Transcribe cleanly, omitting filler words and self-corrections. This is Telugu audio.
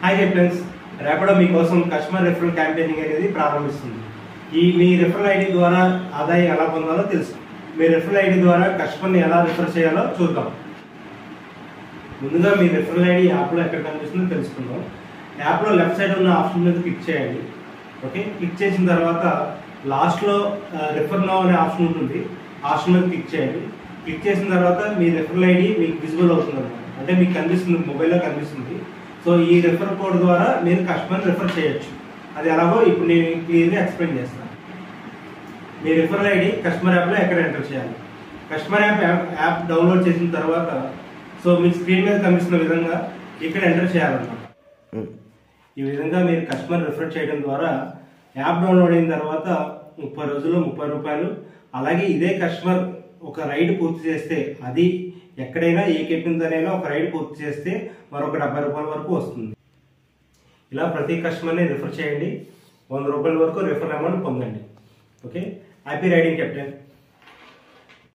హాయ్ ఫ్రెండ్స్, ర్యాపిడో మీకోసం కస్టమర్ రిఫరల్ క్యాంపెయినింగ్ అనేది ప్రారంభిస్తుంది. మీ రిఫరల్ ఐడి ద్వారా ఆదాయం ఎలా పొందాలో తెలుసు. మీ రిఫరల్ ఐడి ద్వారా కస్టమర్ని ఎలా రిఫర్ చేయాలో చూద్దాం. ముందుగా మీ రిఫరల్ ఐడి యాప్లో ఎక్కడ కనిపిస్తుందో తెలుసుకుందాం. యాప్లో లెఫ్ట్ సైడ్ ఉన్న ఆప్షన్ మీద క్లిక్ చేయండి. ఓకే, క్లిక్ చేసిన తర్వాత లాస్ట్లో రిఫర్ నౌ అనే ఆప్షన్ ఉంటుంది. ఆప్షన్ మీద క్లిక్ చేయండి. క్లిక్ చేసిన తర్వాత మీ రిఫరల్ ఐడి మీకు విజిబుల్ అవుతుంది అన్నమాట. అంటే మీకు కనిపిస్తుంది, మొబైల్లో కనిపిస్తుంది. సో ఈ రిఫర్ కోడ్ ద్వారా మీరు కస్టమర్ రిఫర్ చేయొచ్చు. అది ఎలాగో ఇప్పుడు నేను క్లియర్గా ఎక్స్ప్లెయిన్ చేస్తాను. మీ రిఫరల్ ఐడి కస్టమర్ యాప్లో ఎక్కడ ఎంటర్ చేయాలి. కస్టమర్ యాప్ డౌన్లోడ్ చేసిన తర్వాత సో మీ స్క్రీన్ మీద కనిపిస్తున్న విధంగా ఇక్కడ ఎంటర్ చేయాలన్నమాట. ఈ విధంగా మీరు కస్టమర్ రిఫర్ చేయడం ద్వారా యాప్ డౌన్లోడ్ అయిన తర్వాత 30 రోజుల్లో 30 రూపాయలు, అలాగే ఇదే కస్టమర్ ఒక రైడ్ పూర్తి చేస్తే, అది ఎక్కడైనా ఏ కెట్టిందనైనా ఒక రైడ్ పూర్తి చేస్తే మరొక 70 రూపాయల వరకు వస్తుంది. ఇలా ప్రతి కస్టమర్ని రిఫర్ చేయండి. 100 రూపాయల వరకు రిఫర్ అమౌంట్ పొందండి. Okay, happy riding captain.